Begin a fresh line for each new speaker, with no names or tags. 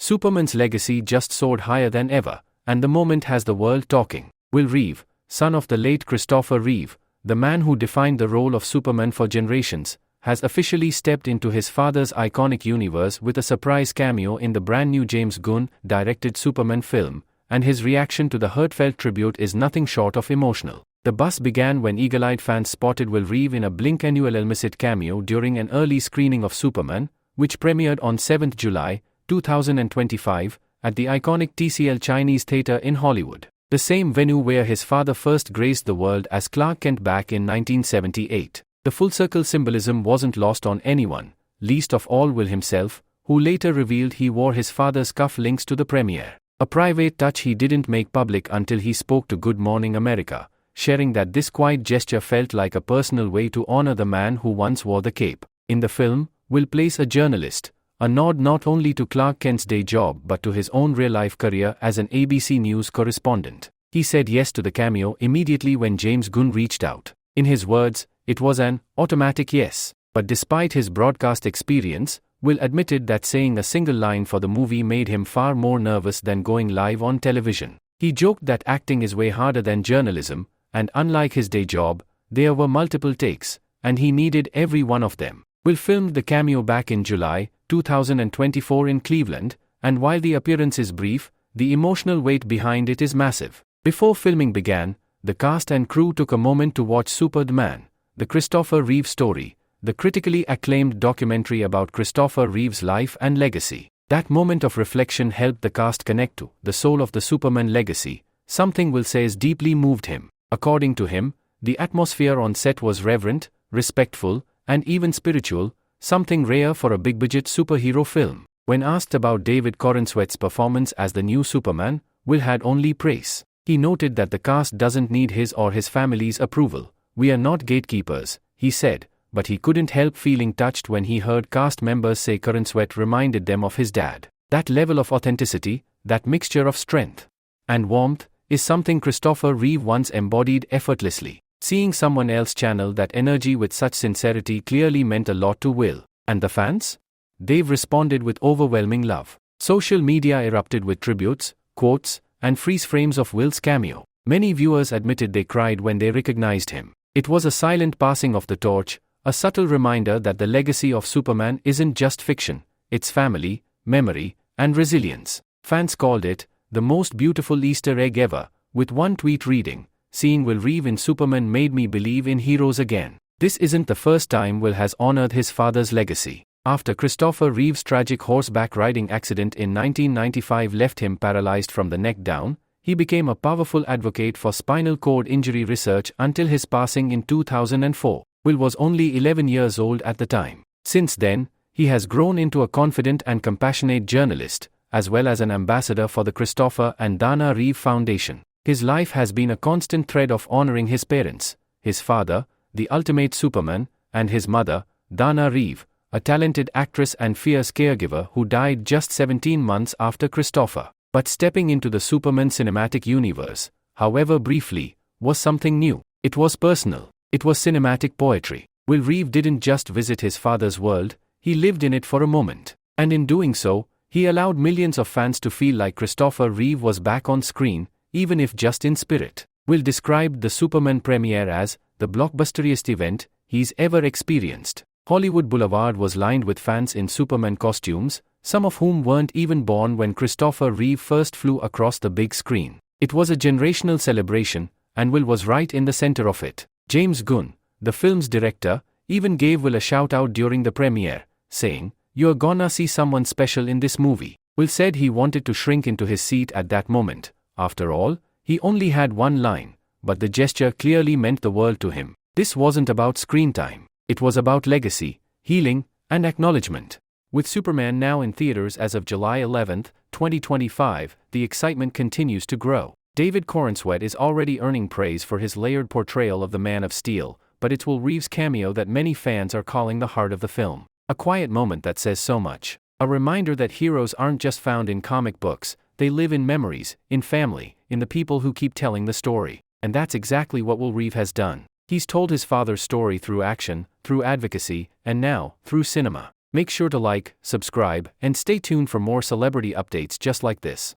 Superman's legacy just soared higher than ever, and the moment has the world talking. Will Reeve, son of the late Christopher Reeve, the man who defined the role of Superman for generations, has officially stepped into his father's iconic universe with a surprise cameo in the brand new James Gunn directed Superman film, and his reaction to the heartfelt tribute is nothing short of emotional. The buzz began when eagle-eyed fans spotted Will Reeve in a Blink-annual illicit cameo during an early screening of Superman, which premiered on 7 July, 2025, at the iconic TCL Chinese Theatre in Hollywood, the same venue where his father first graced the world as Clark Kent back in 1978. The full-circle symbolism wasn't lost on anyone, least of all Will himself, who later revealed he wore his father's cuff links to the premiere. A private touch he didn't make public until he spoke to Good Morning America, sharing that this quiet gesture felt like a personal way to honor the man who once wore the cape. In the film, Will plays a journalist, a nod not only to Clark Kent's day job but to his own real-life career as an ABC News correspondent. He said yes to the cameo immediately when James Gunn reached out. In his words, it was an automatic yes. But despite his broadcast experience, Will admitted that saying a single line for the movie made him far more nervous than going live on television. He joked that acting is way harder than journalism, and unlike his day job, there were multiple takes, and he needed every one of them. Will filmed the cameo back in July 2024 in Cleveland, and while the appearance is brief, the emotional weight behind it is massive. Before filming began, the cast and crew took a moment to watch Superman, the Christopher Reeve story, the critically acclaimed documentary about Christopher Reeve's life and legacy. That moment of reflection helped the cast connect to the soul of the Superman legacy, something Will says deeply moved him. According to him, the atmosphere on set was reverent, respectful, and even spiritual, something rare for a big-budget superhero film. When asked about David Corenswet's performance as the new Superman, Will had only praise. He noted that the cast doesn't need his or his family's approval. "We are not gatekeepers," he said, but he couldn't help feeling touched when he heard cast members say Corenswet reminded them of his dad. That level of authenticity, that mixture of strength and warmth, is something Christopher Reeve once embodied effortlessly. Seeing someone else channel that energy with such sincerity clearly meant a lot to Will. And the fans? They've responded with overwhelming love. Social media erupted with tributes, quotes, and freeze frames of Will's cameo. Many viewers admitted they cried when they recognized him. It was a silent passing of the torch, a subtle reminder that the legacy of Superman isn't just fiction, it's family, memory, and resilience. Fans called it the most beautiful Easter egg ever, with one tweet reading, "Seeing Will Reeve in Superman made me believe in heroes again." This isn't the first time Will has honored his father's legacy. After Christopher Reeve's tragic horseback riding accident in 1995 left him paralyzed from the neck down, he became a powerful advocate for spinal cord injury research until his passing in 2004. Will was only 11 years old at the time. Since then, he has grown into a confident and compassionate journalist, as well as an ambassador for the Christopher and Dana Reeve Foundation. His life has been a constant thread of honoring his parents, his father, the ultimate Superman, and his mother, Dana Reeve, a talented actress and fierce caregiver who died just 17 months after Christopher. But stepping into the Superman cinematic universe, however briefly, was something new. It was personal. It was cinematic poetry. Will Reeve didn't just visit his father's world, he lived in it for a moment. And in doing so, he allowed millions of fans to feel like Christopher Reeve was back on screen, even if just in spirit. Will described the Superman premiere as the blockbusteriest event he's ever experienced. Hollywood Boulevard was lined with fans in Superman costumes, some of whom weren't even born when Christopher Reeve first flew across the big screen. It was a generational celebration, and Will was right in the center of it. James Gunn, the film's director, even gave Will a shout-out during the premiere, saying, "You're gonna see someone special in this movie." Will said he wanted to shrink into his seat at that moment. After all, he only had one line, but the gesture clearly meant the world to him. This wasn't about screen time. It was about legacy, healing, and acknowledgement. With Superman now in theaters as of July 11, 2025, the excitement continues to grow. David Corenswet is already earning praise for his layered portrayal of the Man of Steel, but it's Will Reeve's cameo that many fans are calling the heart of the film. A quiet moment that says so much. A reminder that heroes aren't just found in comic books, they live in memories, in family, in the people who keep telling the story. And that's exactly what Will Reeve has done. He's told his father's story through action, through advocacy, and now, through cinema. Make sure to like, subscribe, and stay tuned for more celebrity updates just like this.